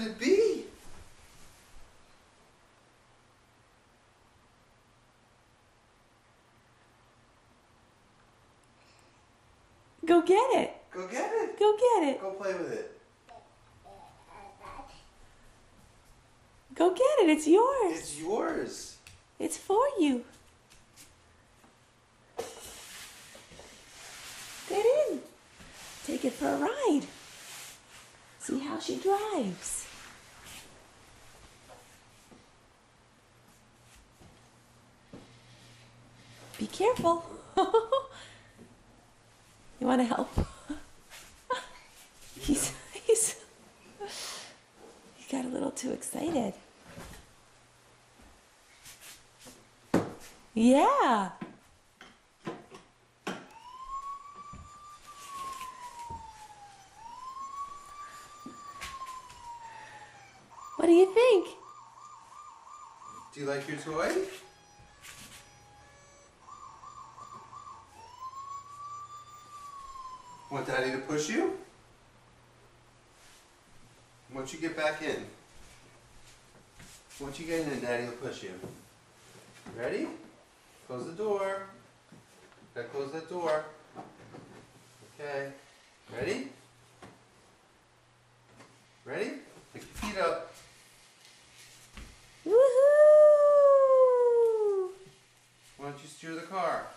could it be? Go get it. Go get it. Go get it. Go play with it. Go get it. It's yours. It's yours. It's for you. Get in. Take it for a ride. See how she drives. Be careful. You want to help? He got a little too excited. Yeah. What do you think? Do you like your toy? Want Daddy to push you? Once you get back in. Once you get in, Daddy will push you. Ready? Close the door. Gotta close that door. Okay. Ready? Ready? Pick your feet up. Woohoo! Why don't you steer the car?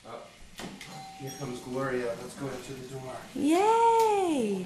Oh. Here comes Gloria. Let's go into the door. Yay!